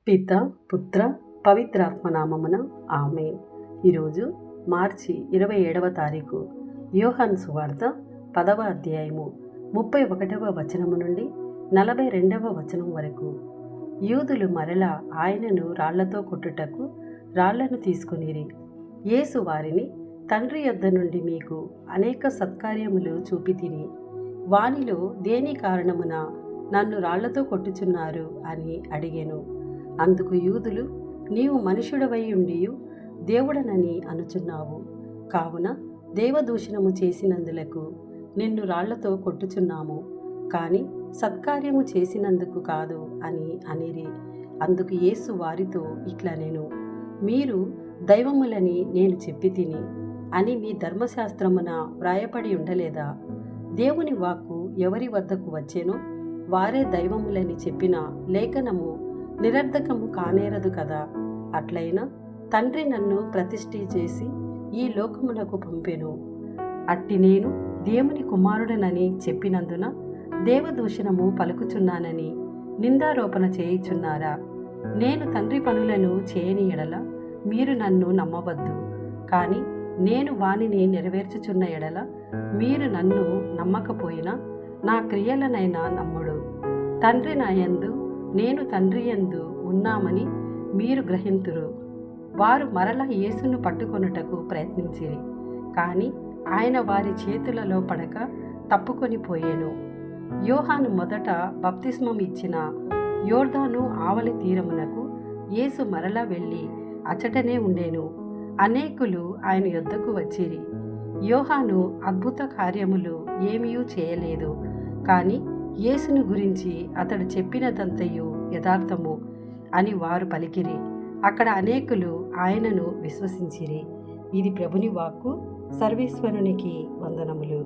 పిత పుత్ర పవిత్రాత్మ నామమున ఆమేన్. ఈరోజు మార్చి 27వ తారీఖు. యోహాను సువార్త 10వ అధ్యాయము 31వ వచనము నుండి 42వ వచనం వరకు. యూదులు మరలా ఆయనను రాళ్లతో కొట్టుటకు రాళ్లను తీసుకొనిరి. యేసు వారిని, తండ్రి యొద్ద నుండి మీకు అనేక సత్కార్యములు చూపితిని, వానిలో దేని కారణమున నన్ను రాళ్లతో కొట్టుచున్నారు అని అడిగెను. అందుకు యూదులు, నీవు మనుషుడవై ఉండియు దేవుడనని అనుచున్నావు, కావున దేవదూషణము చేసినందులకు నిన్ను రాళ్లతో కొట్టుచున్నాము, కాని సత్కార్యము చేసినందుకు కాదు అని అనిరి. అందుకు యేసు వారితో ఇట్లనెను, మీరు దైవములని నేను చెప్పి తిని అని మీ ధర్మశాస్త్రమున వ్రాయపడి ఉండలేదా? దేవుని వాక్కు ఎవరి వద్దకు వచ్చెనో వారే దైవములని చెప్పిన లేఖనము నిరర్ధకము కానేరదు కదా. అట్లయినా తండ్రి నన్ను ప్రతిష్ఠ చేసి ఈ లోకమునకు పంపెను. అట్టి నేను దేవుని కుమారుడనని చెప్పినందున దేవదూషణము పలుకుచున్నానని నిందారోపణ చేయుచున్నారా? నేను తండ్రి పనులను చేయని ఎడల మీరు నన్ను నమ్మవద్దు, కానీ నేను వానిని నెరవేర్చుచున్న ఎడల మీరు నన్ను నమ్మకపోయినా నా క్రియలనైనా నమ్ముడు. తండ్రి నాయందు నేను తండ్రి యందు ఉన్నామని మీరు గ్రహింతురు. వారు మరల యేసును పట్టుకొనుటకు ప్రయత్నించిరి, కానీ ఆయన వారి చేతులలో పడక తప్పుకొని పోయెను. యోహాను మొదట బప్తిస్మం ఇచ్చిన యోర్దాను ఆవలి తీరమునకు యేసు మరలా వెళ్ళి అచటనే ఉండెను. అనేకులు ఆయన యొద్దకు వచ్చిరి. యోహాను అద్భుత కార్యములు ఏమీ చేయలేదు, కానీ యేసును గురించి అతడు చెప్పినదంతయు యథార్థము అని వారు పలికిరి. అక్కడ అనేకులు ఆయనను విశ్వసించిరి. ఇది ప్రభుని వాక్కు. సర్వేశ్వరునికి వందనములు.